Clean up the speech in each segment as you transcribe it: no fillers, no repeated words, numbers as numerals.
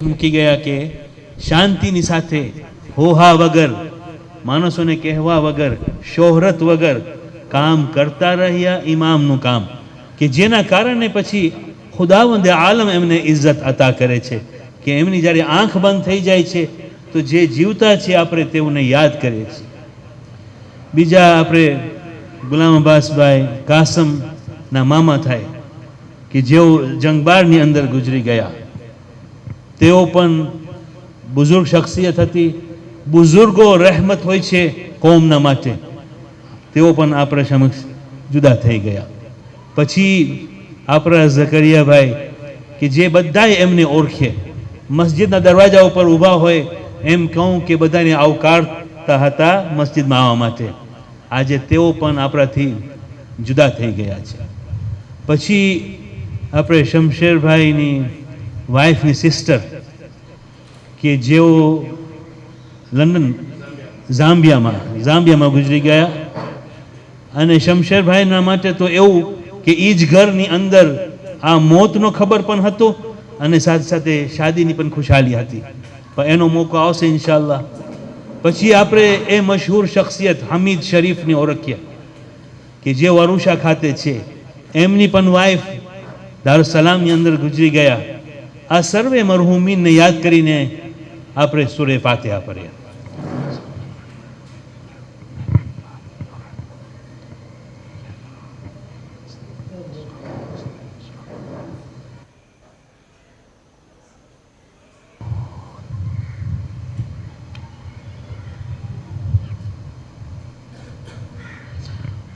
મૂકી ગયા કે શાંતિની સાથે હોહા વગર, માણસોને કહેવા વગર, શોહરત વગર કામ કરતા રહ્યા ઇમામનું કામ, કે જેના કારણે પછી ખુદાવંદે આલમ એમને ઇજ્જત અતા કરે છે કે એમની જ્યારે આંખ બંધ થઈ જાય છે તો જે જીવતા છે આપણે તેઓને યાદ કરીએ છીએ. બીજા આપણે ગુલામ અબ્બાસભાઈ કાસમના મામા થાય કે જેઓ જંગબારની અંદર ગુજરી ગયા. તેઓ પણ બુઝુર્ગ શખ્સિયત હતી. બુઝુર્ગો રહેમત હોય છે કોમના માટે. તેઓ પણ આપણા સમક્ષ જુદા થઈ ગયા. પછી આપણા ઝકરિયાભાઈ કે જે બધાએ એમને ઓળખે, મસ્જિદના દરવાજા ઉપર ઊભા હોય એમ કહું કે બધાને આવકારતા હતા મસ્જિદમાં આવવા માટે. આજે તેઓ પણ આપણાથી જુદા થઈ ગયા છે. પછી આપણે શમશેરભાઈની વાઈફની સિસ્ટર કે જેઓ લંડન ઝામ્બિયામાં ગુજરી ગયા. અને શમશેરભાઈના માટે તો એવું કે એ જ ઘરની અંદર આ મોતનો ખબર પણ હતો અને સાથે સાથે શાદીની પણ ખુશાલી હતી. પણ એનો મોકો આવશે ઇન્શાઅલ્લાહ. પછી આપણે એ મશહૂર શખ્સિયત હમીદ શરીફની ઓળખીએ કે જે અરુષા ખાતે છે. એમની પણ વાઈફ દારુસલામની અંદર ગુજરી ગયા. આ સર્વે મરહુમીનને યાદ કરીને આપણે સૂરે ફાતિહા પઢીએ.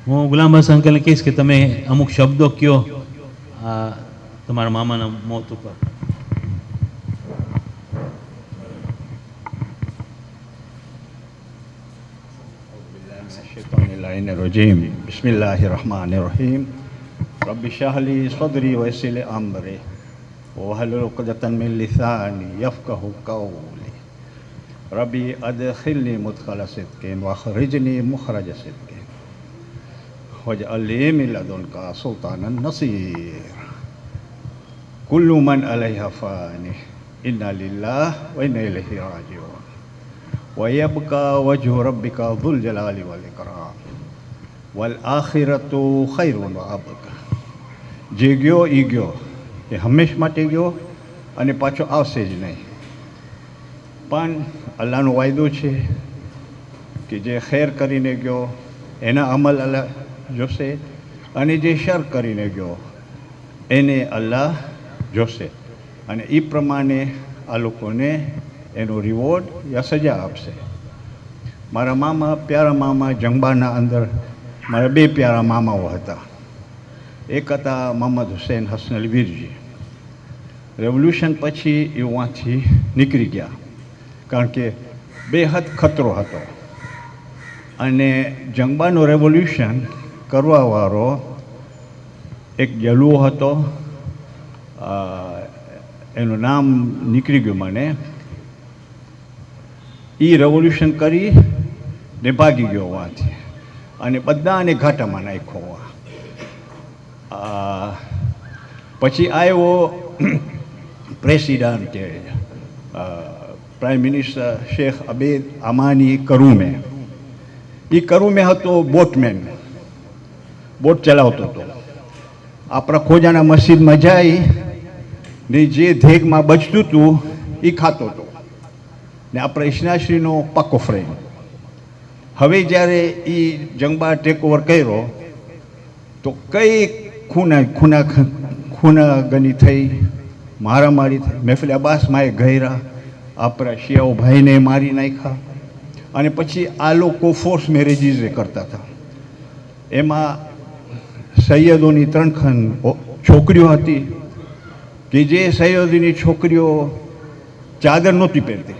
હું ગુલામ અબ્બાસ અંકલને કહીશ કે તમે અમુક શબ્દો કયો તમારા મામાના મોત ઉપર. बिस्मिल्लाहिर्रहमानिर्रहीम रब्बि इश्रह ली सदरी वयस्सिर ली अमरी वहलुल उक़दतन मिन लिसानी यफ़क़हू क़ौली रब्बि अदख़िलनी मुदख़ल सिद्क़िन वअख़रिजनी मुख़रज सिद्क़िन वजअल ली मिन लदुनका सुल्तानन नसीर कुल्लु मन अलैहा फ़ानी इन्ना लिल्लाहि व इन्ना इलैहि राजिऊन वयब्का वजहु रब्बिका ज़ुल जलाली वल इकराम वल आखिरतु खैरुन व अबका. જે ગયો એ ગયો, એ હંમેશ માટે ગયો અને પાછો આવશે જ નહીં. પણ અલ્લાહનો વાયદો છે કે જે ખેર કરીને ગયો એના અમલ અલ્લાહ જોશે અને જે શર કરીને ગયો એને અલ્લાહ જોશે અને એ પ્રમાણે આ લોકોને એનો રિવોર્ડ યા સજા આપશે. મારા મામા, પ્યારા મામા જંગબાના અંદર મારા બે પ્યારા મામાઓ હતા. એક હતા મોહમ્મદ હુસૈન હસનલ વીરજી. રેવોલ્યુશન પછી એ વાંથી નીકળી ગયા કારણ કે બેહદ ખતરો હતો અને જંગબાનો રેવોલ્યુશન કરવાવાળો એક જલુઓ હતો. એનું નામ નીકળી ગયું મને. એ રેવોલ્યુશન કરી ને ભાગી ગયો વાંથી અને બધાને ઘાટામાં નાખ્યો. પછી આવ્યો પ્રેસિડન્ટ પ્રાઇમ મિનિસ્ટર શેખ અબેદ અમાની કરુમે. એ કરુમે હતો બોટમેન, બોટ ચલાવતો હતો. આપણા ખોજાના મસ્જિદમાં જાય ને જે ધેગમાં બચતું હતું એ ખાતો હતો ને આપણા ઈશનાશ્રીનો પાકો ફ્રેન્ડ. હવે જ્યારે એ જંગબા ટેક ઓવર કર્યો તો કઈ ખૂનાગની થઈ, મારામારી થઈ. મહેફિલ અબ્બાસમાં એ ગયરા, આપણા શિયાઓ ભાઈને મારી નાખ્યા અને પછી આ લોકો ફોર્સ મેરેજીસ કરતા હતા. એમાં સૈયદોની 3 છોકરીઓ હતી કે જે સૈયદોની છોકરીઓ ચાદર નહોતી પહેરતી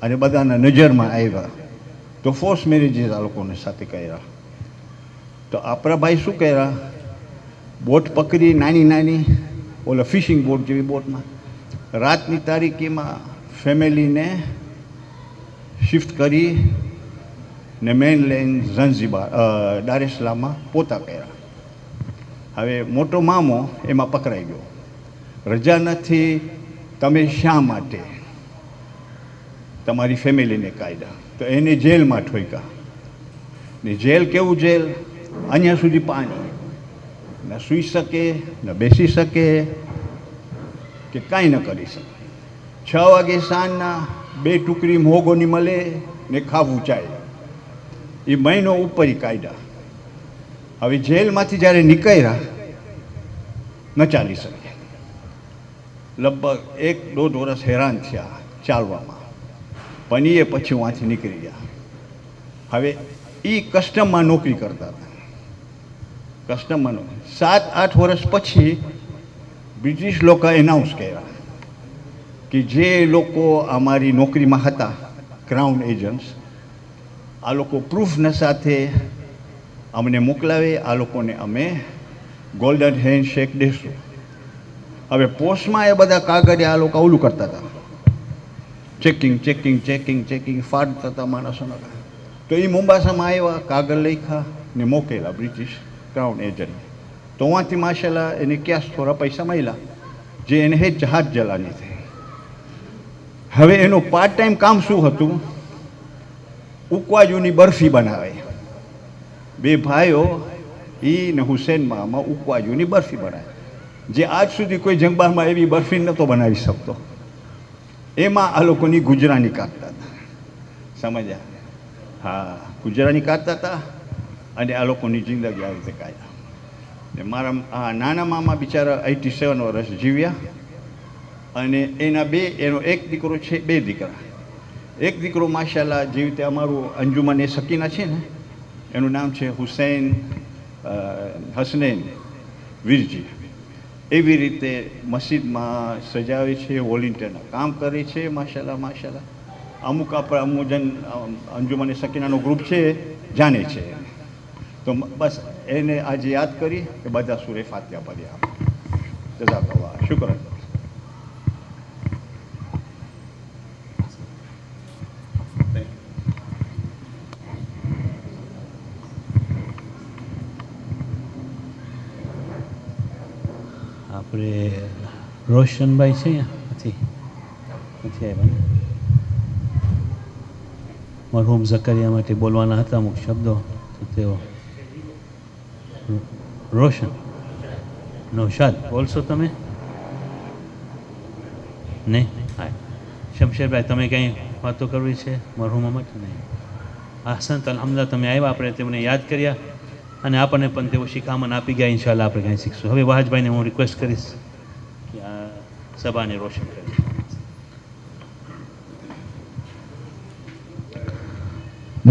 અને બધાના નજરમાં આવ્યા તો ફોર્સ મેરેજીસ આ લોકોને સાથે કર્યા. તો આપણા ભાઈ શું કર્યા, બોટ પકડી નાની નાની ઓલા ફિશિંગ બોટ જેવી બોટમાં રાતની તારીખીમાં ફેમિલીને શિફ્ટ કરી ને મેઇનલેન્ડ ઝંઝીબાર દાર es Salaam પોતા કર્યા. હવે મોટો મામો એમાં પકડાઈ ગયો. રજા નથી તમે શા માટે તમારી ફેમિલીને કાઢ્યા? તો એને જેલમાં ઠોક્યા. ને જેલ કેવું જેલ? અહીંયા સુધી પાણી, ન સૂઈ શકે, ન બેસી શકે, કે કાંઈ ન કરી શકે. 6 વાગે સાંજના 2 ટુકડી મોગોની મળે ને ખાવું ચાય. એ મહિનો ઉપર કાઢ્યા. હવે જેલમાંથી જ્યારે નીકળ્યા ન ચાલી શકે. લગભગ 1-1.5 વર્ષ હેરાન થયા ચાલવામાં, પણ એ પછી વાંથી નીકળી ગયા. હવે એ કસ્ટમમાં નોકરી કરતા હતા. કસ્ટમરનો 7-8 વર્ષ પછી બ્રિટિશ લોકો એનાઉન્સ કર્યા કે જે લોકો અમારી નોકરીમાં હતા, ક્રાઉન એજન્ટ્સ, આ લોકો પ્રૂફના સાથે અમને મોકલાવે, આ લોકોને અમે ગોલ્ડન હેન્ડ શેક દઈશું. હવે પોસ્ટમાં એ બધા કાગળ આ લોકો ઓલું કરતા હતા, ચેકિંગ ચેકિંગ ચેકિંગ ચેકિંગ ફાડતા હતા માણસોના. તો એ મુંબાસામાં આવ્યા, કાગળ લખ્યા ને મોકલેલા બ્રિટિશ ક્રાઉન એજન્ટ. તો વાંથી માશાલ્લાહ એને કેશ થોડા પૈસા મળ્યા, જે એને હે જહાજ જલાની થઈ. હવે એનું પાર્ટ ટાઈમ કામ શું હતું? ઉકવાજુની બરફી બનાવે. 2 ભાઈઓ એ ને હુસેન મામા ઉકવાજુની બરફી બનાવે, જે આજ સુધી કોઈ જંગબારમાં એવી બરફી નહોતો બનાવી શકતો. એમાં આ લોકોની ગુજરાની કાઢતા હતા. સમજ્યા? હા, ગુજરાની કાઢતા હતા અને આ લોકોની જિંદગી આવી રીતે કાઢ્યા. ને મારા નાના મામા બિચારા 87 વર્ષ જીવ્યા, અને એનો એક દીકરો છે, 2 દીકરા. એક દીકરો માશાલ્લાહ જેવી રીતે અમારું અંજુમન એ સકીના છે ને, એનું નામ છે હુસૈન હસનૈન વીરજી. એવી રીતે મસ્જિદમાં સજાવે છે, વોલેન્ટિયરના કામ કરે છે. માશાલ્લાહ માશાલ્લાહ. અમુક આપણા અમુજન અંજુમન સકીનાનો ગ્રુપ છે, જાણે છે. તો બસ એને આજે યાદ કરી કે બધા સૂરે ફાતિહા પઢ્યા. જઝાકલ્લાહ, શુક્રન. આપણે રોશનભાઈ છે નથી આવ્યા. મરહૂમ ઝકરિયા માટે બોલવાના હતા અમુક શબ્દો, તો તેઓ રોશન નૌશાદ બોલશો તમે? નહીં? હા, શમશેરભાઈ તમે કંઈ વાતો કરવી છે મરહૂમા માટે? નહીં. આહસન, અલ્હમ્દુલિલ્લાહ તમે આવ્યા, આપણે તેમને યાદ કર્યા અને આપણને પણ તેઓ શિખામણ આપી ગયા. ઇન્શાલ્લાહ આપણે કંઈ શીખશું. હવે વાહજભાઈને હું રિક્વેસ્ટ કરીશ કે આ સભાને રોશન કરે.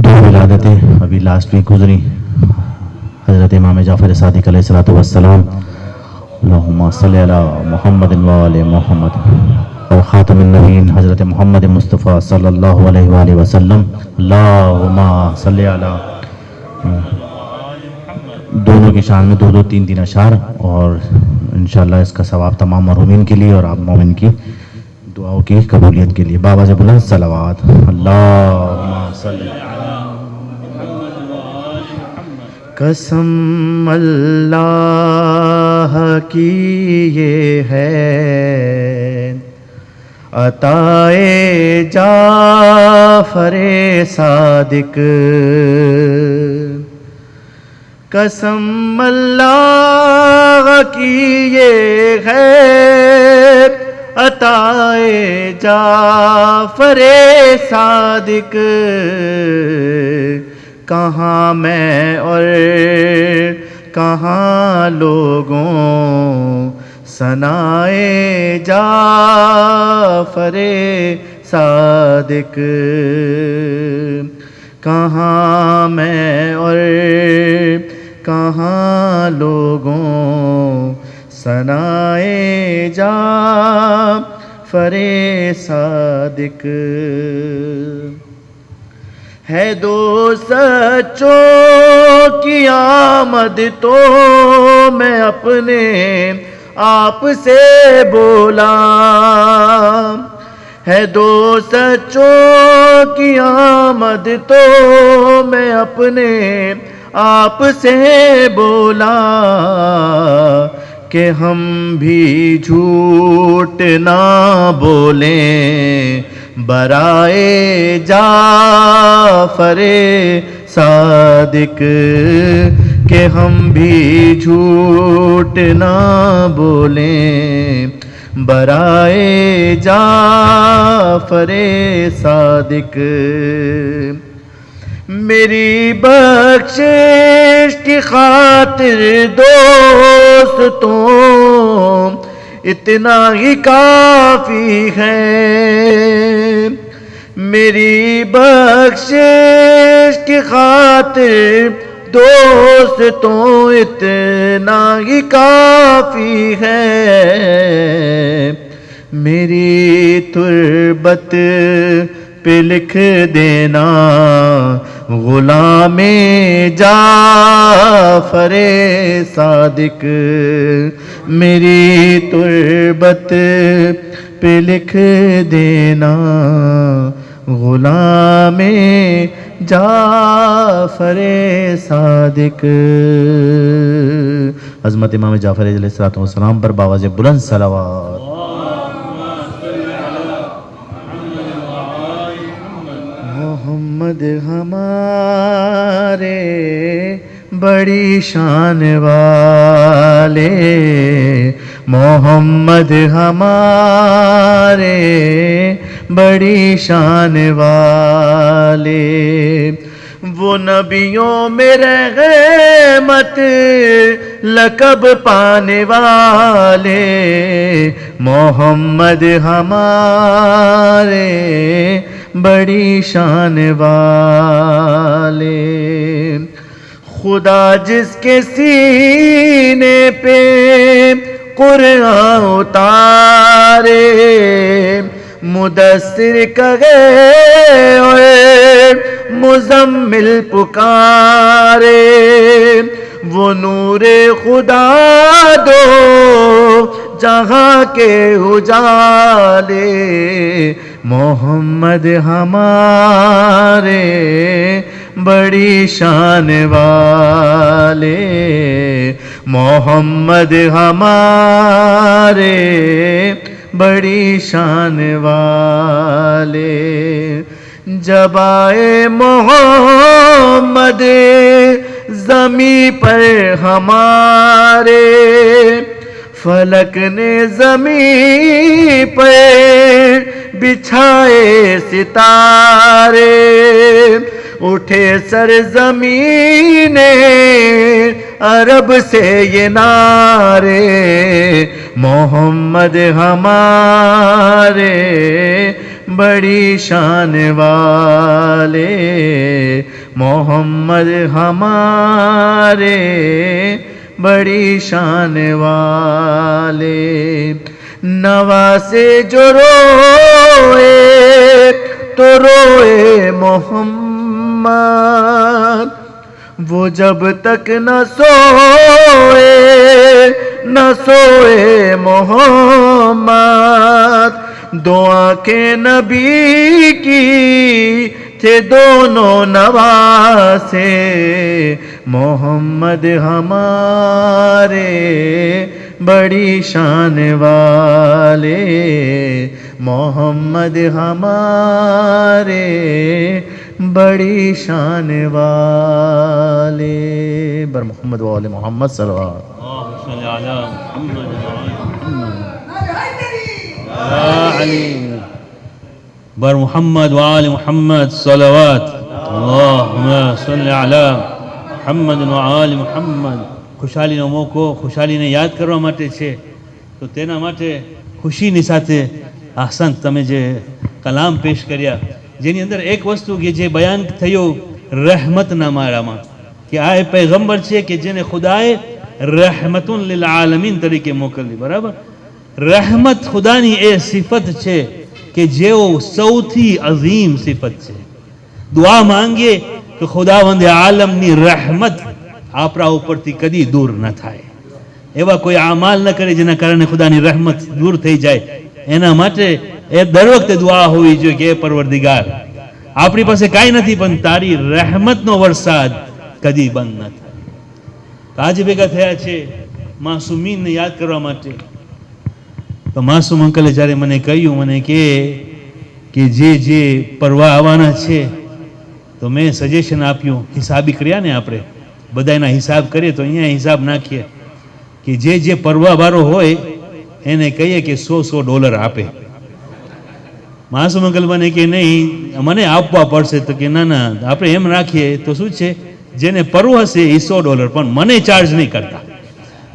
दो विलादतें अभी लास्ट वीक गुजरी. हज़रत इमाम जाफ़र सादिक़ अलैहिस्सलातु वस्सलाम, अल्लाहुम्मा सल्लि अला मुहम्मद व आले मुहम्मद, और ख़ातमुन नबीय्यीन हज़रत मोहम्मद मुस्तफ़ा सल्लल्लाहु अलैहि वसल्लम, अल्लाहुम्मा सल्लि अला. दोनों की शान में 2-3 अशार, और इंशाअल्लाह इसका सवाब तमाम मरहूमीन के लिए और आप मोमिन की दुआओं की कबूलियत के लिए. बाबा से बुलंद सलावत. अल्लाहुम्मा सल्लि. कसम अल्लाह की ये है अताए जाफरे सादिक, कसम अल्लाह की ये है अताए जाफरे सादिक. कहाँ मैं और कहाँ लोगों सनाए जाफरे सादिक. कहाँ मैं और कहाँ लोगों सनाए जाफरे सादिक. है दो सच्चों की आमद तो मैं अपने आप से बोला. है दो सच्चों की आमद तो मैं अपने आप से बोला. کہ ہم بھی جھوٹ نہ بولیں برائے جعفر صادق، کہ ہم بھی جھوٹ نہ بولیں برائے جعفر صادق۔ میری بخشش کی خاطر دوستوں اتنا ہی کافی ہے، میری بخشش کی خاطر دوستوں اتنا ہی کافی ہے، میری تربت پہ لکھ دینا غلام جعفر صادق، میری تربت پہ لکھ دینا غلام جعفر صادق۔ عظمت امام جعفر علیہ السلام پر باواز بلند صلوات۔ محمد ہمارے بڑی شان والے، محمد ہمارے بڑی شان والے، وہ نبیوں میں رحمت لقب پانے والے، محمد ہمارے بڑی شان والے، خدا جس کے سینے پہ قرآن اتارے، مدثر کہے ہوئے مزمل پکارے، وہ نور خدا دو جہاں کے اجالے، محمد ہمارے بڑی شان والے، محمد ہمارے بڑی شان والے، جب آئے محمد زمیں پر ہمارے، فلک نے زمیں پر بچھائے ستارے، اٹھے سرزمین عرب سے یہ نعرے، محمد ہمارے بڑی شان والے، محمد ہمارے بڑی شان والے، نواسے جو روئے تو روئے محمد، وہ جب تک نہ سوئے محمد، دو آنکھیں نبی کی تھے دونوں نواسے، محمد ہمارے بڑی شان والے، محمد ہمارے بڑی شان والے، بر محمد و آل محمد صلوات۔ اللهم صل على محمد وعلى محمد بر محمد وآل محمد صلوات۔ اللهم صل على محمد وآل محمد۔ ખુશાલીનો મોકો ખુશાલીને યાદ કરવા માટે છે, તો તેના માટે ખુશીની સાથે આહસન તમે જે કલામ પેશ કર્યા, જેની અંદર એક વસ્તુ કે જે બયાન થયું રહેમતના માળામાં, કે આ એ પૈગંબર છે કે જેને ખુદાએ રહેમતુન લીલ આલમીન તરીકે મોકલી, બરાબર? રહેમત ખુદાની એ સિફત છે કે જેઓ સૌથી અઝીમ સિફત છે. દુઆ માંગીએ તો ખુદાવંદે આલમની રહેમત આપણા ઉપરથી કદી દૂર ન થાય. એવા કોઈ આમાલ ન કરે જેના કારણે ખુદાની રહેમત દૂર થઈ જાય. એના માટે એ દર વખતે દુઆ હોવી જોઈએ કે એ પરવરદિગાર, આપણી પાસે કાંઈ નથી પણ તારી રહેમતનો વરસાદ કદી બંધ ન થાય. આજે ભેગા થયા છે માસુમીનને યાદ કરવા માટે. તો માસુમ અંકલે જ્યારે મને કહ્યું, મને કે જે પરવા આવવાના છે, તો મેં સજેશન આપ્યું, હિસાબી કર્યા ને આપણે બધાના હિસાબ કરીએ તો અહીંયા હિસાબ નાખીએ કે જે પરવાવાળો હોય એને કહીએ કે $100 આપે. માસુમ અંકલ મને કે નહીં, મને આપવા પડશે. તો કે ના, આપણે એમ રાખીએ તો શું છે, જેને પરવો હશે એ $100, પણ મને ચાર્જ નહીં કરતા.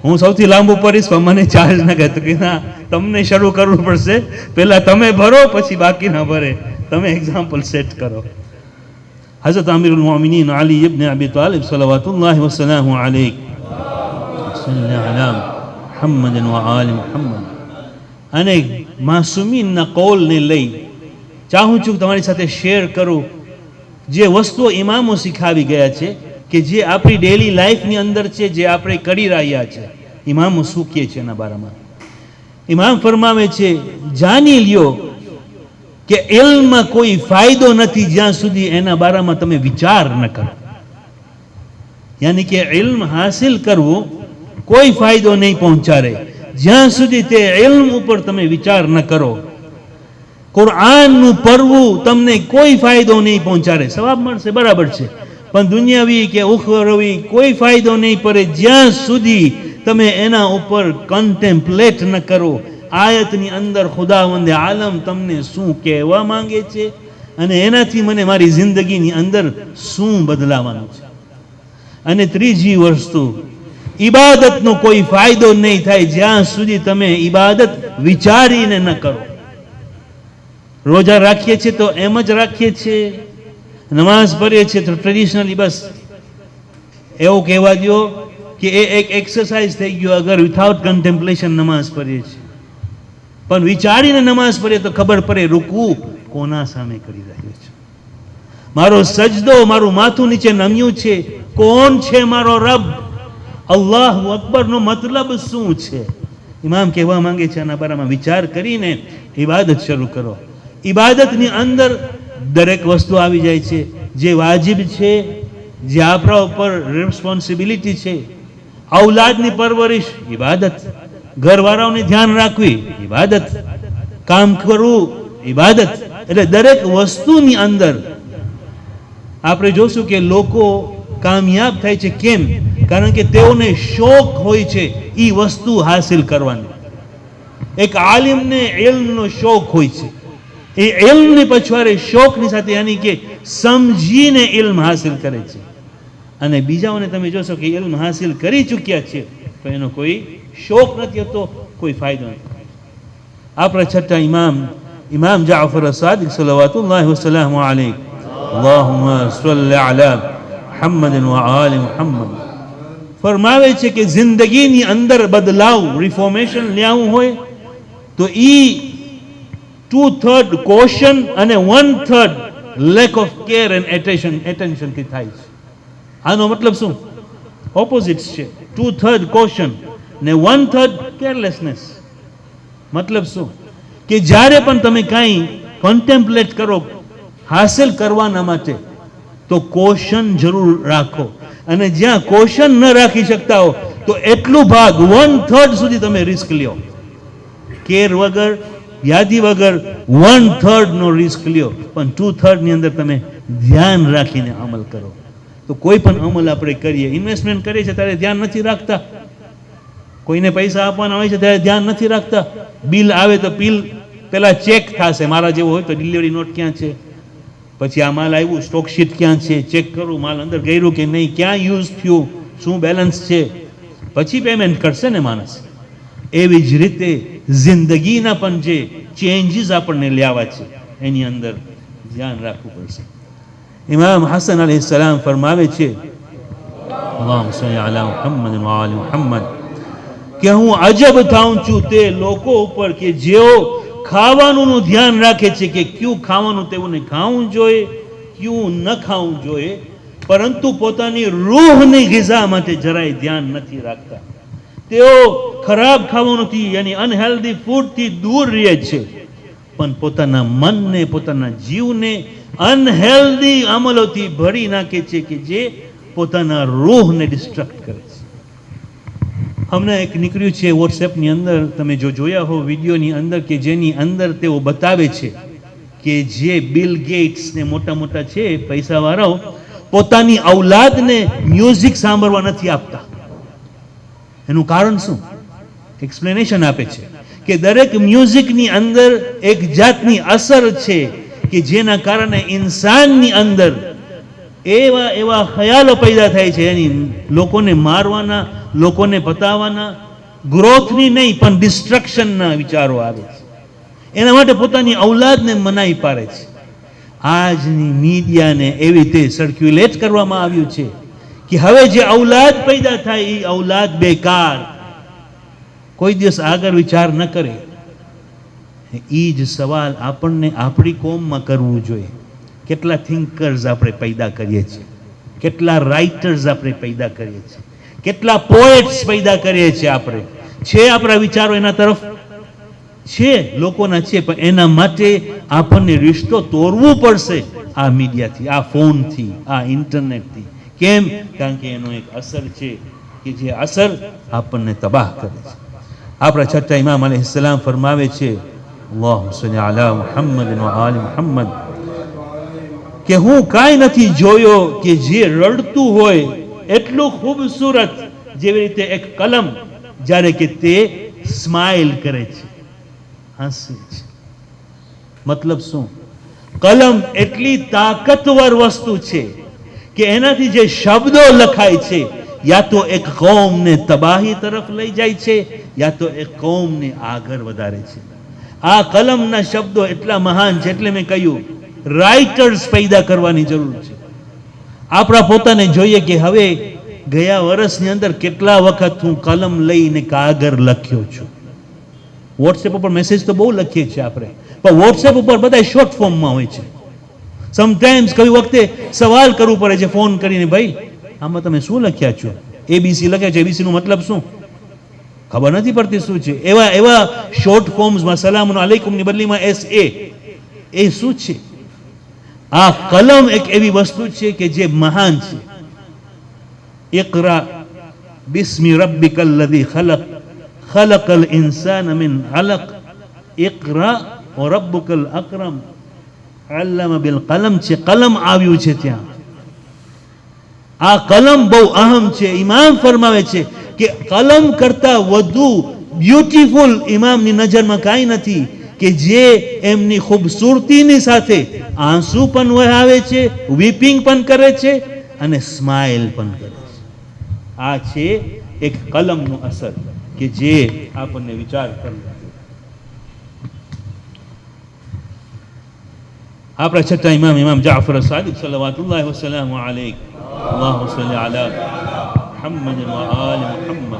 હું સૌથી લાંબુ પડીશ પણ મને ચાર્જ ન કરે. તો કે ના, તમને શરૂ કરવું પડશે, પહેલા તમે ભરો પછી બાકીના ભરે. તમે એક્ઝામ્પલ સેટ કરો. હઝરત અમીરુલ મોમિનીન અલી ઇબ્ન અબી તાલિબ સલવાતુલ્લાહ વસલામુ અલૈહ સલ્લી અલા મુહમ્મદ વ આલી મુહમ્મદ. અને માસુમીનના કૌલને લઈ ચાહું છું તમારી સાથે શેર કરું જે વસ્તુઓ ઇમામો શીખાવી ગયા છે, કે જે આપણી ડેલી લાઈફની અંદર છે, જે આપણે કરી રહ્યા છે. ઇમામો શું કહે છે એના બારામાં? ઇમામ ફરમાવે છે, જાણી લ્યો કે ઇલ્મમાં કોઈ ફાયદો નથી જ્યાં સુધી એના બારામાં તમે વિચાર ન કરો. યાની કે ઇલ્મ હાસિલ કરવું કોઈ ફાયદો નહીં પહોંચાડે જ્યાં સુધી તે ઇલ્મ ઉપર તમે વિચાર ન કરો. કુરઆનનું પડવું તમને કોઈ ફાયદો નહીં પહોંચાડે. સવાબ મળશે બરાબર છે, પણ દુનિયાવી કે ઉખરવી કોઈ ફાયદો નહીં પડે જ્યાં સુધી તમે એના ઉપર કન્ટેમ્પલેટ ન કરો. આયતની અંદર ખુદાવંદે આલમ તમને શું કહેવા માંગે છે અને એનાથી મને મારી જિંદગીની અંદર શું બદલાવાનું છે. અને ત્રીજી વસ્તુ, ઇબાદતનો કોઈ ફાયદો નહીં થાય જ્યાં સુધી તમે ઇબાદત વિચારીને ન કરો. રોજા રાખીએ છીએ તો એમ જ રાખીએ છીએ, નમાઝ પઢીએ છીએ તો ટ્રેડિશનલી બસ એવું કહેવા દો કે એ એક એક્સરસાઇઝ થઈ ગયો. અગર વિથઆઉટ કન્ટેમ્પલેશન નમાઝ પઢીએ છીએ, પણ વિચારીને નમાઝ પઢીએ તો ખબર પડે રૂકુ કોના સામે કરી રહ્યો છે, મારો સજદો, મારું માથું નીચે નમ્યું છે, કોણ છે મારો રબ, અલ્લાહુ અકબરનો મતલબ શું છે. ઇમામ કહેવા માંગે છે આના બારામાં વિચાર કરીને ઇબાદત શરૂ કરો. ઇબાદતની અંદર દરેક વસ્તુ આવી જાય છે, જે વાજિબ છે, જે આપણા ઉપર રિસ્પોન્સિબિલિટી છે. ઔલાદની પરવરિશ ઇબાદત, ઘરવાળાઓને ધ્યાન રાખવી ઇબાદત, કામ કરવું ઇબાદત. એટલે દરેક વસ્તુની અંદર આપણે જોશું કે લોકો કામયાબ થાય છે. કેમ? કારણ કે તેઓને શોખ હોય છે એ વસ્તુ હાસિલ કરવાની. એક આલિમને ઇલ્મનો શોખ હોય છે, એ ઇલ્મની પછવાડે શોખની સાથે યાની કે સમજીને ઇલ્મ હાસિલ કરે છે. અને બીજાઓને તમે જોશો કે ઇલ્મ હાસિલ કરી ચૂક્યા છે તો એનો કોઈ શોખ નથી હોતો, કોઈ ફાયદો નથી. આપણા છઠ્ઠા ઇમામ જાફર સાદિક સલવાતુલ્લાહ વસલામુ અલૈહ અલ્લાહુમ્મા સલ્લી અલા મુહમ્મદ વ આલી મુહમ્મદ ફરમાવે છે કે જિંદગીની અંદર બદલાવ, રિફોર્મેશન લાવવું હોય તો ઈ 2/3 કોશન અને 1/3 lack of care and attention થી થાય છે. આનો મતલબ શું? ઓપોઝિટ્સ છે. 2/3 કોશન ને 1/3 કેરલેસનેસ. મતલબ શું? કે જ્યારે પણ તમે કાંઈ કોન્ટેમ્પલેટ કરો હાસિલ કરવાના માટે તો કોશન જરૂર રાખો, અને જ્યાં કોશન ન રાખી શકતા હો તો એટલું ભાગ 1/3 સુધી તમે રિસ્ક લ્યો. કેર વગર, યાદી વગર 1/3 નો રિસ્ક લ્યો, પણ 2/3 ની અંદર તમે ધ્યાન રાખીને અમલ કરો. તો કોઈ પણ અમલ આપણે કરીએ, ઇન્વેસ્ટમેન્ટ કરીએ છીએ ત્યારે ધ્યાન નથી રાખતા, કોઈને પૈસા આપવાના હોય છે ત્યારે ધ્યાન નથી રાખતા, બિલ આવે તો પેલા ચેક થશે, મારા જેવો હોય તો ડિલિવરી નોટ ક્યાં છે, પછી આ માલ આવ્યું સ્ટોક શીટ ક્યાં છે, ચેક કરું માલ અંદર ગયું કે નહીં, ક્યાં યુઝ થયું, શું બેલેન્સ છે, પછી પેમેન્ટ કરશે ને માણસ. એવી જ રીતે જિંદગીના પણ જે ચેન્જીસ આપણને લાવવા છે એની અંદર ધ્યાન રાખવું પડશે. ઇમામ હસન અલૈહિસ્સલામ ફરમાવે છે અલ્લાહુમ્મા સલ્લી અલા મુહમ્મદ વ આલી મુહમ્મદ કે હું અજબ થાઉં છું તે લોકો ઉપર કે જેઓ ખાવાનું ધ્યાન રાખે છે કે ક્યું ખાવાનું તેઓને ખાવું જોઈએ, ક્યું ન ખાવું જોઈએ, પરંતુ પોતાની રૂહની ગિઝા માટે જરાય ધ્યાન નથી રાખતા. તેઓ ખરાબ ખાવાનુંથી યાની અનહેલ્ધી ફૂડથી દૂર રહે છે, પણ પોતાના મનને, પોતાના જીવને અનહેલ્ધી અમલોથી ભરી નાખે છે કે જે પોતાના રૂહને ડિસ્ટ્રક્ટ કરે છે. હમણાં એક નીકળ્યું છે વોટ્સએપની અંદર, તમે જો જોયા હો વિડીયોની અંદર, કે જેની અંદર તેઓ બતાવે છે કે જે બિલ ગેટ્સ ને મોટા મોટા છે પૈસાવાળાઓ પોતાની ઔલાદને મ્યુઝિક સાંભળવા નથી આપતા. એનું કારણ શું? એક્સપ્લેનેશન આપે છે કે દરેક મ્યુઝિકની અંદર એક જાતની અસર છે કે જેના કારણે ઇન્સાનની અંદર એવા એવા ખ્યાલો પેદા થાય છે, એની લોકોને મારવાના, લોકોને પતાવવાના, ગ્રોથની નહીં પણ ડિસ્ટ્રક્શનના વિચારો આવે છે. એના માટે પોતાની ઔલાદને મનાઈ પાડે છે. આજની મીડિયાને એવી રીતે સર્ક્યુલેટ કરવામાં આવ્યું છે કે હવે જે ઔલાદ પેદા થાય એ ઔલાદ બેકાર, કોઈ દિવસ આગળ વિચાર ન કરે. એ જ સવાલ આપણને આપણી કોમમાં કરવું જોઈએ. કેટલા થિંકર્સ આપણે પેદા કરીએ છીએ, કેટલા રાઇટર્સ આપણે પેદા કરીએ છીએ, કેટલા પોએટ્સ પેદા કરીએ છીએ આપણે. છે આપણા વિચારો એના તરફ છે, લોકોના છે, પણ એના માટે આપણને રિશ્તો તોડવું પડશે આ મીડિયાથી, આ ફોનથી, આ ઇન્ટરનેટથી. કેમ? કારણ કે એનો એક અસર છે કે જે અસર આપણને તબાહ કરે છે. આપણા છઠ્ઠા ઇમામ અલૈહિસ્સલામ ફરમાવે છે, અલ્લાહુમ્મા સલ્લી અલા મુહમ્મદ વ આલી મુહમ્મદ, કે હું કાંઈ નથી જોયો કે જે રડતું હોય એટલું ખૂબસૂરત જેવી રીતે એક કલમ જ્યારે કે તે સ્માઇલ કરે છે, હસે છે. મતલબ શું? કલમ એટલી તાકતવર વસ્તુ છે કે એનાથી જે શબ્દો લખાય છે યા તો એક કૌમને તબાહી તરફ લઈ જાય છે યા તો એક કૌમને આગળ વધારે છે. આ કલમના શબ્દો એટલા મહાન છે, એટલે મેં કહ્યું રાઇટર્સ પેદા કરવાની જરૂર છે. આપણા પોતાને જોઈએ કે હવે ગયા વર્ષની અંદર કેટલા વખત હું કલમ લઈને કાગળ લખ્યો છું. વોટ્સએપ ઉપર મેસેજ તો બહુ લખીએ છીએ આપણે, પણ વોટ્સએપ ઉપર બધા શોર્ટ ફોર્મમાં હોય છે. સમટાઈમ્સ કઈ વખતે સવાલ કરવું પડે છે ફોન કરીને, ભાઈ આમાં તમે શું લખ્યા છો? એબીસી લખ્યા છે, એબીસી નો મતલબ શું? ખબર નથી પડતી શું છે. એવા શોર્ટ ફોર્મ્સમાં સલામુન અલૈકુમ ની બદલીમાં SA, એ શું છે? આ કલમ એક એવી વસ્તુ છે કે જે મહાન છે. ઇકરા બિસ્મિ રબ્બિકલ લઝી ખલક ખલકલ ઇન્સાન મિન અલક ઇકરા વ રબ્બુકલ અકરમ અલ્લમ બિલ કલમ છે. કલમ આવ્યું છે ત્યાં. આ કલમ બહુ અહમ છે. ઇમામ ફરમાવે છે કે કલમ કરતા વધુ બ્યુટીફુલ ઇમામની નજરમાં કાંઈ નથી કે જે એમની ખૂબસૂરતીની સાથે આંસુ પણ વહાવે છે, વીપિંગ પણ કરે છે અને સ્માઇલ પણ કરે છે. આ છે એક કલમનું અસર કે જે આપણને વિચાર કરવો. આપણા છઠ્ઠા ઇમામ ઇમામ જાફર સાદિક સલ્લલ્લાહુ વસલ્લમ અલૈહ, અલ્લાહુ સલ્લી અલા મુહમ્મદ વ આલી મુહમ્મદ,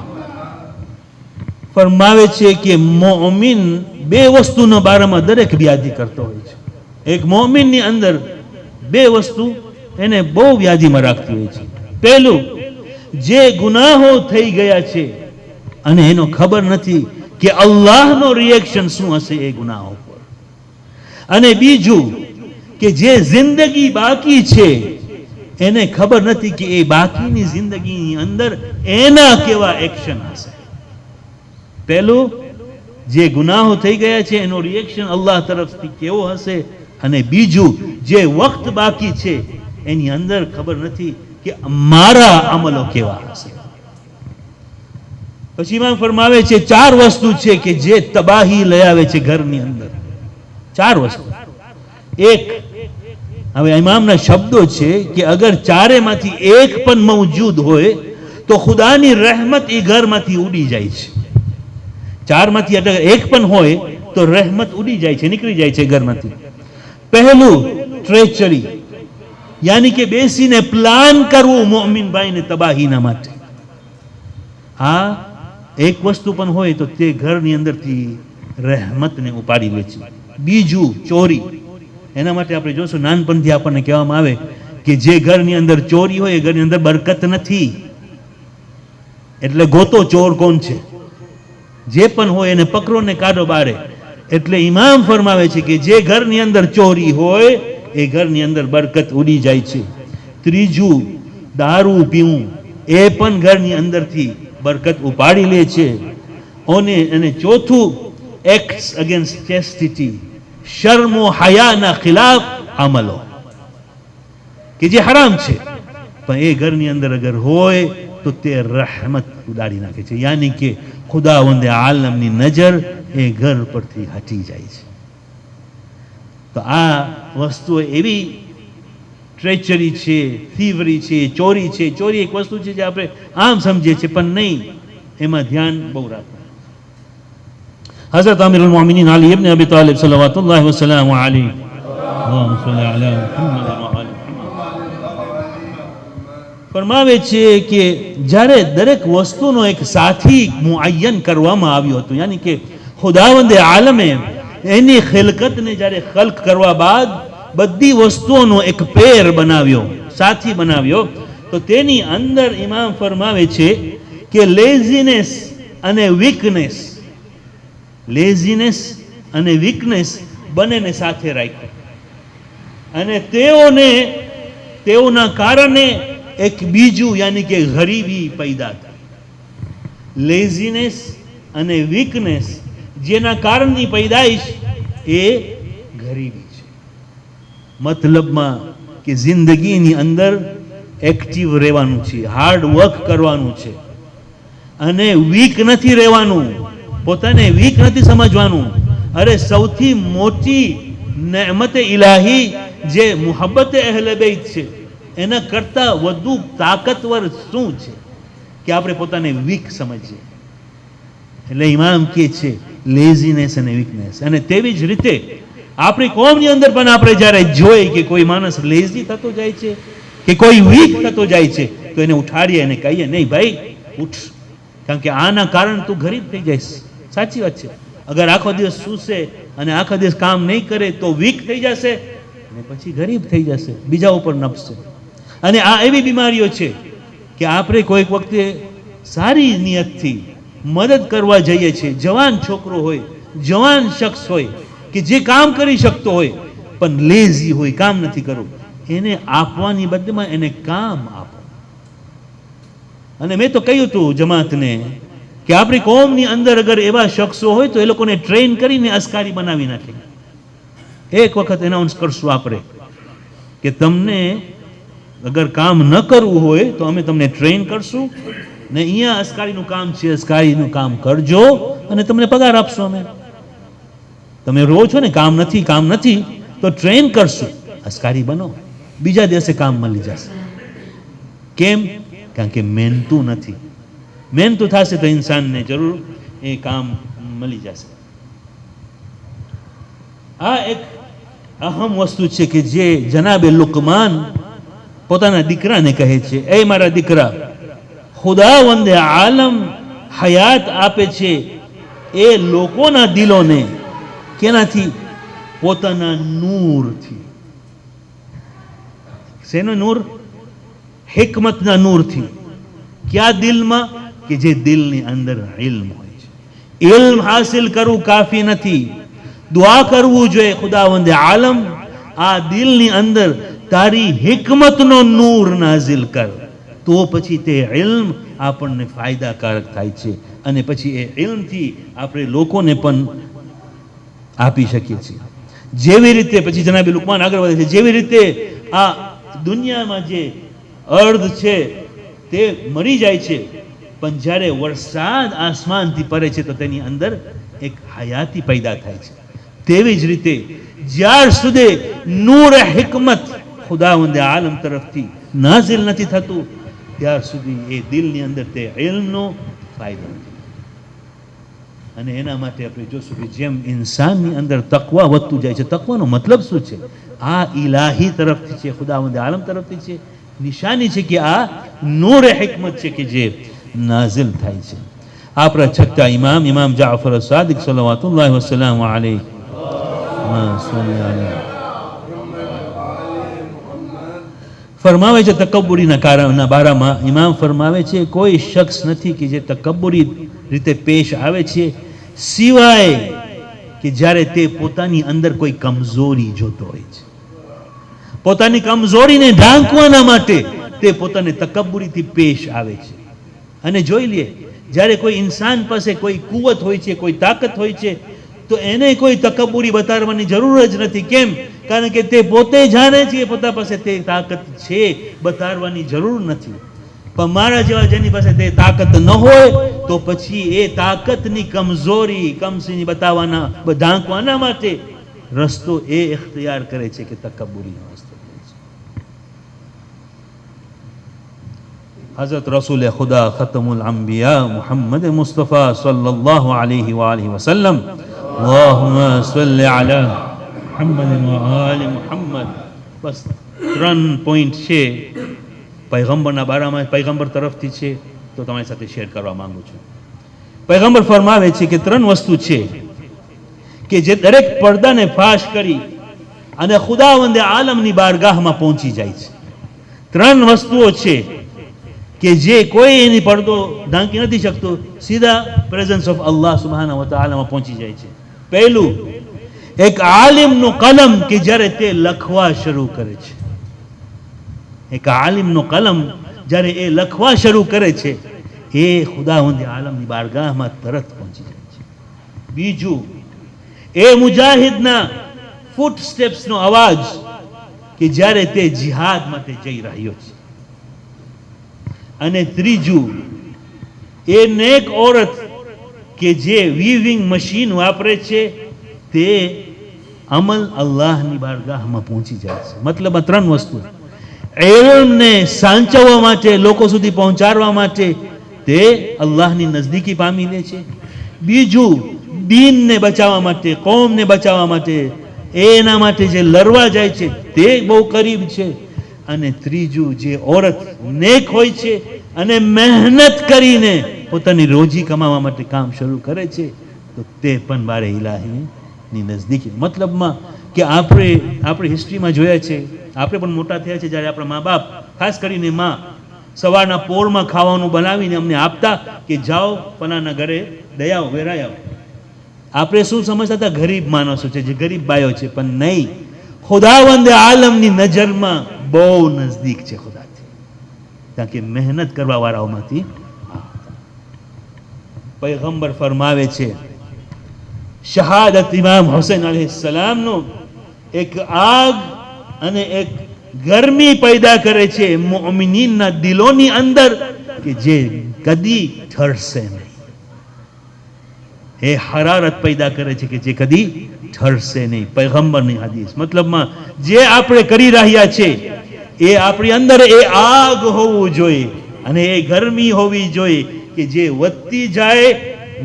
ફરમાવે છે કે મોમિન બે વસ્તુના બારામાં દરેક વ્યાધિ કરતો હોય છે. એક મોમિનની અંદર બે વસ્તુ એને બહુ વ્યાધિમાં રાખતી હોય છે. પહેલું, જે ગુનાહો થઈ ગયા છે અને એનો ખબર નથી કે અલ્લાહનો રિએક્શન શું હશે એ ગુનાહો પર. અને બીજું કે જે જિંદગી બાકી છે એને ખબર નથી કે એ બાકીની જિંદગીની અંદર એના કેવા એક્શન હશે. પહેલું, જે ગુનાહો થઈ ગયા છે એનો રિએક્શન અલ્લાહ તરફથી કેવો હશે, અને બીજું જે વખત બાકી છે એની અંદર ખબર નથી કે મારા અમલો કેવા હશે. પછી ઇમામ ફરમાવે છે ચાર વસ્તુ છે કે જે તબાહી લઈ આવે છે ઘરની અંદર. ચાર વસ્તુ. એક, હવે ઇમામના શબ્દો છે કે અગર ચારેમાંથી એક પણ મૌજૂદ હોય તો ખુદાની રહેમત એ ઘરમાંથી ઉડી જાય છે. ચારમાંથી અગર એક પણ હોય તો રહેમત ઉડી જાય છે, નીકળી જાય છે ઘરમાંથી. પહેલું, ટ્રેચરી, યાની કે બેસીને પ્લાન કરવું મોમિન ભાઈને તબાહીના માટે. આ એક વસ્તુ પણ હોય તો તે ઘરની અંદરથી રહેમતને ઉપાડી લે છે. બીજું, ચોરી. એના માટે આપણે જોશું નાનપણથી આપણને કહેવામાં આવે કે જે ઘરની અંદર ચોરી હોય એ ઘરની અંદર બરકત નથી. એટલે ગોતો ચોર કોણ છે, જે પણ હોય એને પકડો ને કાઢો બારે. એટલે ઇમામ ફરમાવે છે કે જે ઘરની અંદર ચોરી હોય એ ઘરની અંદર બરકત ઉડી જાય છે. ત્રીજું, દારૂ પીવું, એ પણ ઘરની અંદરથી બરકત ઉપાડી લે છે. અને ચોથું, એક્ટ્સ અગેન્સ્ટ ચેસ્ટિટી, શર્મો હયાના ખિલાફ અમલો કે જે હરામ છે પણ એ ઘરની અંદર અગર હોય તો તે રહેમત ઉડાડી નાખે છે, યાની કે ખુદાવંદે આલમની નજર એ ઘર પરથી હટી જાય છે. તો આ વસ્તુઓ એવી ટ્રેચરી છે, થીવરી છે, ચોરી છે. ચોરી એક વસ્તુ છે જે આપણે આમ સમજીએ છીએ પણ નહીં, એમાં ધ્યાન બહુ રાખવું. હઝરત અમીરુલ મોમિનીન અલી ઇબ્ન અબી તાલિબ સલ્લલ્લાહુ વસલ્લમ અલૈહિ અલ્લાહુમ્મા સલ્લી અલા મુહમ્મદ વ અલી ફરમાવે છે કે જ્યારે દરેક વસ્તુનો એક સાથી મુઅય્યન કરવામાં આવ્યો હતો, યાની કે ખુદાવંદે આલમે એની ખિલકતને જ્યારે ખલ્ક કરવા બાદ બધી વસ્તુઓનો એક પેર બનાવ્યો, સાથી બનાવ્યો, તો તેની અંદર ઇમામ ફરમાવે છે કે લેઝીનેસ અને વીકનેસ બંનેને સાથે રાખ્યો અને તેઓના કારણે એક બીજું યાની કે ગરીબી પેદા થઈ. લેઝીનેસ અને વીકનેસ જેના કારણની પેદાઈશ એ ગરીબી છે. મતલબમાં કે જિંદગીની અંદર એક્ટિવ રહેવાનું છે, હાર્ડ વર્ક કરવાનું છે અને વીક નથી રહેવાનું, પોતાને વીક નથી સમજવાનું. અરે સૌથી મોટી નેમતે ઇલાહી જે મુહબ્બતે અહલે બેત છે એના કરતા વધુ તાકાતવર શું છે કે આપણે પોતાને વીક સમજીએ. એટલે ઇમામ કહે છે લેઝીનેસ અને વીકનેસ. અને તેવી જ રીતે આપણી કોમની અંદર પણ આપણે જ્યારે જોઈએ કે કોઈ માણસ લેઝી થતો જાય છે કે કોઈ વીક થતો જાય છે તો એને ઉઠાડીએ અને કહીએ નહીં ભાઈ ઉઠ, કારણ કે આના કારણે તું ગરીબ થઈ જઈશ. સાચી વાત છે. અગર આખો દિવસ સૂશે અને આખો દિવસ કામ નહીં કરે તો વીક થઈ જશે અને પછી ગરીબ થઈ જશે, બીજા ઉપર નપશે. અને આ એવી બીમારીઓ છે કે આપણે કોઈક વખતે સારી નિયતથી મદદ કરવા જઈએ છીએ, જવાન છોકરો હોય, જવાન શખ્સ હોય કે જે કામ કરી શકતો હોય પણ લેઝી હોય, કામ નથી કરવું, એને આપવાની બદલામાં એને કામ આપો. અને મેં તો કહ્યું હતું જમાતને કે આપણી કોમની અંદર અગર એવા શખ્સો હોય તો એ લોકોને ટ્રેન કરીને અસ્કારી બનાવી નાખે. એક વખત એનાઉન્સ કરશું આપણે કે તમને અગર કામ ન કરવું હોય તો અમે તમને ટ્રેન કરશું ને અહીંયા અસ્કારીનું કામ છે, અસ્કારીનું કામ કરજો અને તમને પગાર આપશો. અમે તમે રહો છો ને કામ નથી તો ટ્રેન કરશું, અસ્કારી બનો, બીજા દિવસે કામ મળી જશે. કેમ? કારણ કે મહેનતું નથી. મહેનતું થશે તો ઇન્સાનને જરૂર એ કામ મળી જશે. આ એક અહમ વસ્તુ છે કે જે જનાબે લુકમાન પોતાના દીકરાને કહે છે, એ મારા દીકરા, ખુદાવંદે આલમ હયાત આપે છે એ લોકોના દિલોને કેનાથી? પોતાના નૂરથી. શેનો નૂર? હિકમતના નૂરથી. ક્યાં દિલમાં? કે જે દિલની અંદર ઇલ્મ હોય છે. ઇલ્મ હાસિલ કરવું કાફી નથી, દુઆ કરવું જોઈએ, ખુદાવંદે આલમ આ દિલની અંદર તારી હિકમતનો નૂર નાઝિલ કર, તો પછી તે ઇલ્મ આપણને ફાયદાકારક થાય છે અને પછી એ ઇલ્મથી આપણે લોકોને પણ આપી શકીએ છીએ. જેવી રીતે પછી જનાબે લુકમાન આગળ વધે છે, જેવી રીતે આ દુનિયામાં જે અર્ધ છે તે મરી જાય છે પણ જ્યારે વરસાદ આસમાનથી પડે છે તો તેની અંદર એક હયાતી પેદા થાય છે. તેવી જ રીતે જ્યાર સુધી નૂર હિકમત ખુદાવંદે આલમ તરફથી નાઝિલ નથી થતું ત્યાર સુધી એ દિલની અંદર તે ઇલ્મનો ફાયદો નથી. અને એના માટે આપણે જોશું કે જેમ ઇન્સાનની અંદર તકવા વધતું જાય છે, તકવાનો મતલબ શું છે? આ ઇલાહી તરફથી છે, ખુદાવંદે આલમ તરફથી છે, નિશાની છે કે આ નૂર હિકમત છે કે જે નાઝિલ થાય છે. આપણા છઠ્ઠા ઇમામ જાફર સાદિક સલ્લલ્લાહુ વસલ્લમ અલૈહિ ફરમાવે છે તકબ્બુરીના કારણના બારામાં ઇમામ ફરમાવે છે કોઈ શખ્સ નથી કે જે તકબ્બુરી રીતે પેશ આવે છે સિવાય કે જ્યારે તે પોતાની અંદર કોઈ કમજોરી જોતો હોય છે. પોતાની કમજોરીને ઢાંકવાના માટે તે પોતાને તકબ્બુરીથી પેશ આવે છે. અને જોઈ લે જ્યારે કોઈ ઇન્સાન પાસે કોઈ કુવત હોય છે, કોઈ તાકાત હોય છે, તો એને કોઈ તકબુરી બતાવવાની જરૂર જ નથી. કેમ? કારણ કે તે પોતે જાણે છે પોતા પાસે તે તાકાત છે, બતાવવાની જરૂર નથી. પણ મારા જેવા જેની પાસે તે તાકાત ન હોય તો પછી એ તાકાતની કમજોરી કમસીની બતાવવાના ઢાંકવાના માટે રસ્તો એ ઇખ્તિયાર કરે છે કે તકબુરીનો રસ્તો કરે છે. હઝરત રસૂલ ખુદા ખતમુલ અંબિયા મુહમ્મદ મુસ્તફા સલ્લલ્લાહુ અલૈહિ વસલ્લમ અલ્લાહુમ્મા સલ્લી અલા મુહમ્મદ વ આલી મુહમ્મદ. બસ 3 પોઈન્ટ છે પૈગંબરના બારામાં, પૈગંબર તરફથી છે, તો તમારી સાથે શેર કરવા માંગુ છું. પૈગંબર ફરમાવે છે કે 3 વસ્તુ છે કે જે દરેક પડદાને ફાશ કરી અને ખુદાવંદે આલમની બારગાહમાં પહોંચી જાય છે. 3 વસ્તુઓ છે કે જે કોઈ એની પડદો ઢાંકી નથી શકતો, સીધા પ્રેઝન્સ ઓફ અલ્લાહ સુબ્હાનહુ વ તઆલામાં પહોંચી જાય છે. પહેલું, એક આલિમનું કલમ કે જ્યારે તે લખવા શરૂ કરે છે. એક આલિમનો કલમ જ્યારે એ લખવા શરૂ કરે છે, એ ખુદાવંદે આલમની બારગાહમાં તરત પહોંચી જાય છે. બીજું, એ મુજાહિદના ફૂટ સ્ટેપ્સનો અવાજ કે જ્યારે તે જિહાદ માટે જઈ રહ્યો છે. અને ત્રીજું, એ નેક ઓરત કે જે વીવિંગ મશીન વાપરે છે, તે અમલ અલ્લાહની બારગાહમાં પહોંચી જાય છે. મતલબ આ 3 વસ્તુ. ઇલ્મને સાચવવા માટે, લોકો સુધી પહોંચાડવા માટે તે અલ્લાહની નજદીકી પામી લે છે. બીજું, દીનને બચાવવા માટે, કોમને બચાવવા માટે, એના માટે જે લડવા જાય છે તે બહુ કરીબ છે. અને ત્રીજું, જે ઓરત નેક હોય છે અને મહેનત કરીને પોતાની રોજી કમાવા માટે કામ શરૂ કરે છે, તો તે પણ બારે ઇલાહીની નજદીકી. મતલબમાં કે આપણી હિસ્ટ્રીમાં જોયા છે, આપણે પણ મોટા થયા છે, જ્યારે આપણા મા બાપ, ખાસ કરીને માં, સવારના પોરમાં ખાવાનું બનાવીને અમને આપતા કે જાઓ ફલાના ઘરે દઈ આવો, વેરાઈ આવો. આપણે શું સમજતા હતા? ગરીબ માણસો છે, જે ગરીબ બાયો છે. પણ નહીં, ખુદાવંદે આલમની નજરમાં બહુ નજદીક છે ખુદાથી, કારણ કે મહેનત કરવા વાળાઓમાંથી. પૈગંબર ફરમાવે છે, શહાદત ઇમામ હુસૈન અલૈહિસ્સલામનો એક આગ અને એક ગરમી પેદા કરે છે મુઅમિનીનના દિલોની અંદર કે જે કદી ઠરશે નહીં. એ હરારત પેદા કરે છે કે જે કદી ઠરશે નહીં. પૈગંબરની હદીસ. મતલબમાં જે આપણે કરી રહ્યા છે એ આપણી અંદર એ આગ હોવું જોઈએ અને એ ગરમી હોવી જોઈએ કે જે વધતી જાય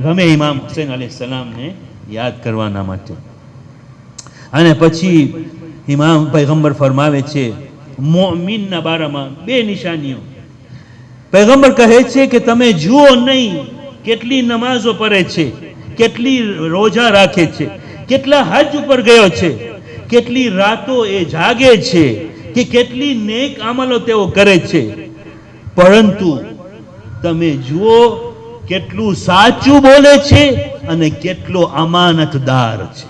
ગમે ઇમામ હુસૈન અલૈહિસ્સલામને યાદ કરવાના માટે. અને પછી ઇમામ પૈગંબર ફરમાવે છે મોમિનના બારામાં 2 નિશાનીઓ. પૈગંબર કહે છે કે તમે જુઓ નહીં કેટલી નમાઝો પઢે છે, કેટલી રોજા રાખે છે, કેટલા હજ ઉપર ગયો છે, કેટલી રાતો એ જાગે છે, કે કેટલી નેક અમલો તેઓ કરે છે, પરંતુ તમે જુઓ કેટલું સાચું બોલે છે અને કેટલો અમાનતદાર છે.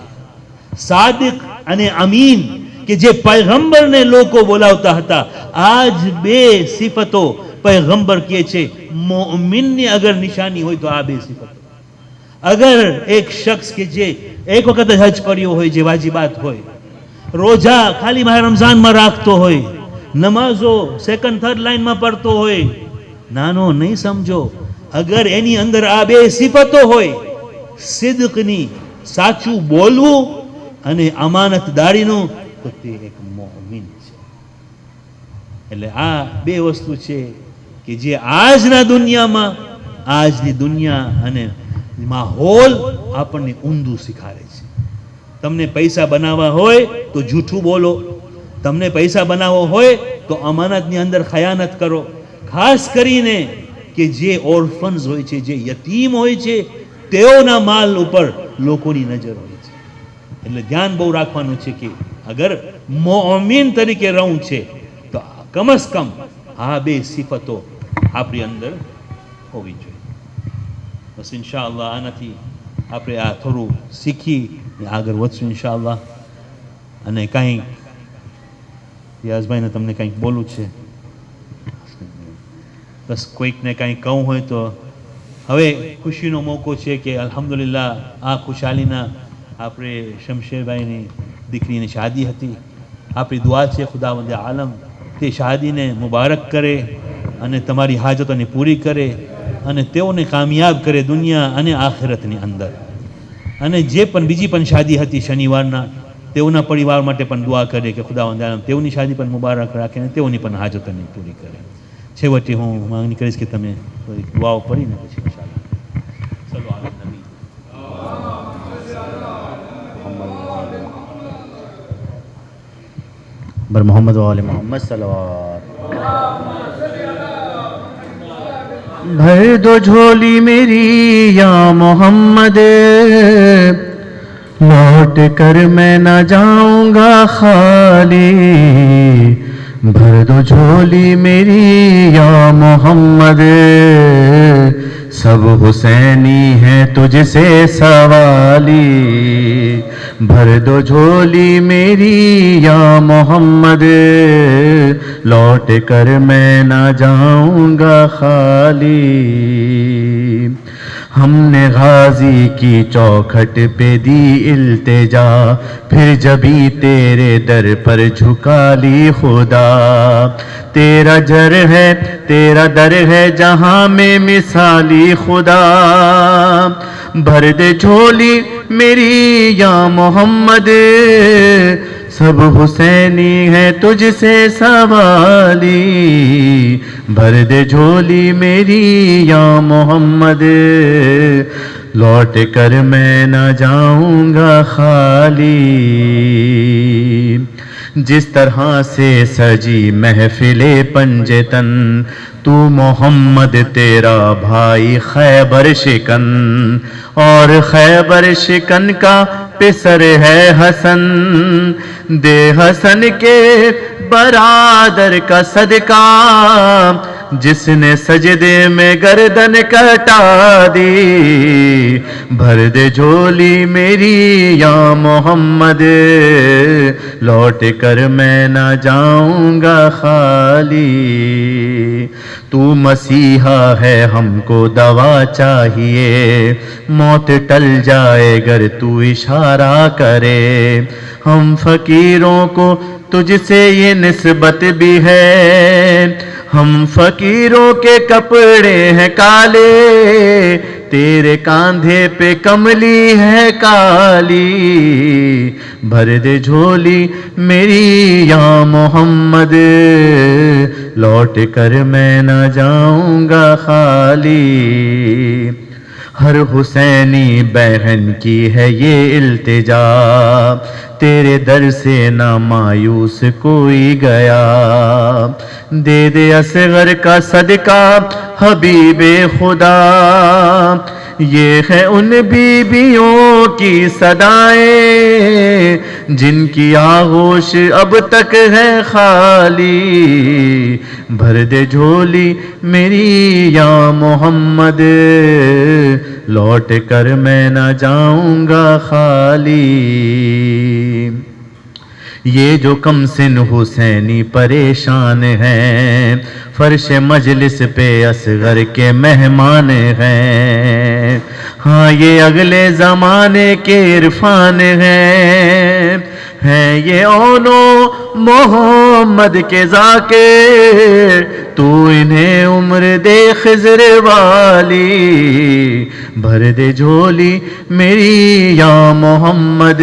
સાદિક અને અમીન કે જે પૈગંબરને લોકો બોલાવતા હતા, આજ 2 સિફતો પૈગંબર કહે છે મોમિનની અગર નિશાની હોય તો આ 2 સિફતો. અગર એક શખ્સ કે જે એક વખત હજ કર્યો હોય, જે વાજિબાત હોય, રોજા ખાલી માહ રમઝાનમાં રાખતો હોય, નમાઝો 2nd 3rd લાઈનમાં પડતો હોય, નાનો નહીં સમજો. અગર એની અંદર આ 2 સિફતો હોય, સિદ્કની, સાચું બોલવું અને અમાનતદારીનું, તો તે એક મોમિન છે. એટલે આ 2 વસ્તુ છે કે જે આજના દુનિયામાં, આજની દુનિયા અને માહોલ આપણને ઊંધું શીખાડે છે. તમને પૈસા બનાવવા હોય તો જૂઠું બોલો, તમને પૈસા બનાવવો હોય તો અમાનતની અંદર ખયાનત કરો. ખાસ કરીને કે જે ઓર્ફન્સ હોય છે, જે યતીમ હોય છે, તેઓના માલ ઉપર લોકોની નજર હોય છે. એટલે ધ્યાન બહુ રાખવાનું છે કે અગર મોમિન તરીકે રહું છે તો કમસ કમ આ 2 સિફતો આપણી અંદર હોવી જોઈએ. બસ ઇન્શાઅલ્લાહ આનાથી આપણે આ થોડું શીખી આગળ વધશું ઇન્શાઅલ્લાહ. અને કંઈક યાઝભાઈને તમને કંઈક બોલવું છે? બસ કોઈકને કંઈક કહું હોય તો હવે ખુશીનો મોકો છે કે અલ્હમ્દુલિલ્લાહ આ ખુશાલીના આપણે શમશેરભાઈની દીકરીની શાદી હતી. આપણી દુઆ છે ખુદાવંદ આલમ તે શાદીને મુબારક કરે અને તમારી હાજતોને પૂરી કરે અને તેઓને કામયાબ કરે દુનિયા અને આખિરતની અંદર. અને જે પણ બીજી પણ શાદી હતી શનિવારના, તેઓના પરિવાર માટે પણ દુઆ કરે કે ખુદાવંદ આલમ તેઓની શાદી પણ મુબારક રાખે અને તેઓની પણ હાજતોને પૂરી કરે. છેવટે હું માંગણી કરીશ કે તમે દુઆઓ પડીને પછી ઇન્શાઅલ્લાહ ચલો આલે નબી बर मोहम्मद वाले मोहम्मद सल्लल्लाहु भर दो झोली मेरी या मोहम्मद लौट कर मैं न जाऊंगा खाली भर दो झोली मेरी या मोहम्मद सब हुसैनी है तुझसे सवाली भर दो झोली मेरी या मोहम्मद लौट कर मैं न जाऊंगा खाली हमने गाजी की चौखट पे दी इल्तिजा फिर जभी तेरे दर पर झुका ली खुदा तेरा जर है तेरा दर है जहां में मिसाली खुदा भर दे झोली मेरी या मोहम्मद सब हुसैनी है तुझसे सवाली भर दे झोली मेरी या मोहम्मद लौट कर मैं न जाऊंगा खाली जिस तरह से सजी महफिले पंजतन तू मोहम्मद तेरा भाई खैबर शिकन और खैबर शिकन का पिसर है हसन दे हसन के बरादर का सदका जिसने सजदे में गर्दन कटा दी भर दे झोली मेरी या मोहम्मद लौट कर मैं न जाऊंगा खाली तू मसीहा है हमको दवा चाहिए मौत टल जाए अगर तू इशारा करे हम फकीरों को तुझसे ये निस्बत भी है हम फकीरों के कपड़े हैं काले तेरे कांधे पे कमली है काली भर दे झोली मेरी या मोहम्मद लौट कर मैं न जाऊंगा खाली हर हुसैनी बहन की है ये इल्तिजा तेरे दर से ना मायूस कोई गया दे दे असगर का सदका हबीबे खुदा ये है उन बीबियों की सदाएं जिनकी आगोश अब तक है खाली भर दे झोली मेरी या मोहम्मद लौट कर मैं न जाऊंगा खाली ये जो कमसिन हुसैनी परेशान हैं फर्श मजलिस पे असगर के मेहमान हैं हाँ ये अगले ज़माने के इरफान हैं ये ओनो मोहम्मद के ज़ाकिर तू इन्हें उम्र दे खिज़र वाली भर दे झोली मेरी या मोहम्मद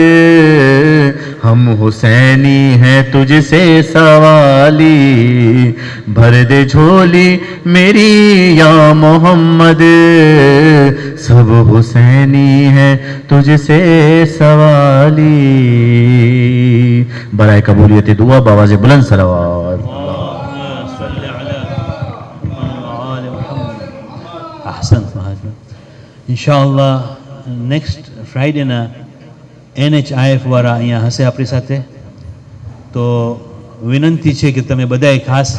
हम हुसैनी हैं तुझसे सवाली भर दे झोली मेरी या मोहम्मद सब हुसैनी हैं तुझसे सवाली बराए कबूलियत दुआ बावाज़े बुलंद सलावत ઇન્શાઅલ્લાહ નેક્સ્ટ ફ્રાઈડેના NHIF વાળા અહીંયા હશે આપણી સાથે તો વિનંતી છે કે તમે બધાએ ખાસ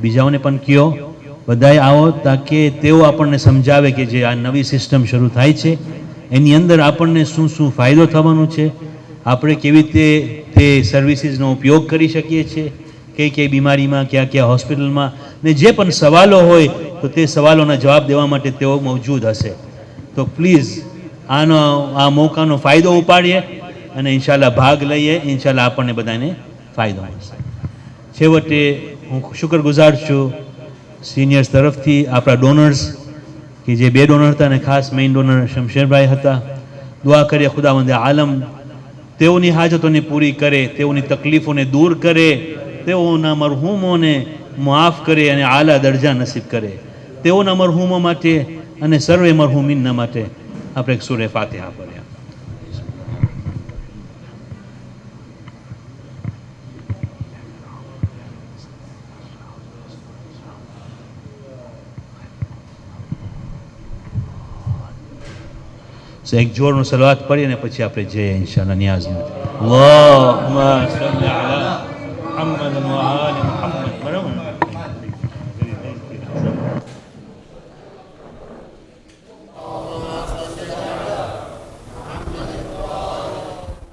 બીજાઓને પણ કહો બધાએ આવો તાકે તેઓ આપણને સમજાવે કે જે આ નવી સિસ્ટમ શરૂ થાય છે એની અંદર આપણને શું શું ફાયદો થવાનો છે આપણે કેવી રીતે તે સર્વિસીસનો ઉપયોગ કરી શકીએ છીએ કઈ કઈ બીમારીમાં ક્યાં ક્યાં હોસ્પિટલમાં ને જે પણ સવાલો હોય તો તે સવાલોના જવાબ દેવા માટે તેઓ મૌજૂદ હશે. તો પ્લીઝ આ મોકાનો ફાયદો ઉપાડીએ અને ઇન્શાલ્લાહ ભાગ લઈએ. ઇન્શાલ્લાહ આપણને બધાને ફાયદો મળશે. છેવટે હું શુક્રગુજાર છું સિનિયર્સ તરફથી, આપણા ડોનર્સ કે જે 2 ડોનર હતા અને ખાસ મેઇન ડોનર શમશેરભાઈ હતા. દુઆ કરીએ ખુદાવંદે આલમ તેઓની હાજતોને પૂરી કરે, તેઓની તકલીફોને દૂર કરે, તેઓના મરહૂમોને માફ કરે અને આલા દરજા નસીબ કરે. તેઓના મરહૂમો માટે અને સર્વે મરહૂમીનના માટે આપણે એક સૂરે ફાતિહા પઢ્યા. એક જોરનો સલાવત પડી અને પછી આપણે જઈએ ઇન્શાઅલ્લાહ નિયાઝમાં. અલ્લાહુમ્મા સલ્લી અલા મુહમ્મદ વ આલિ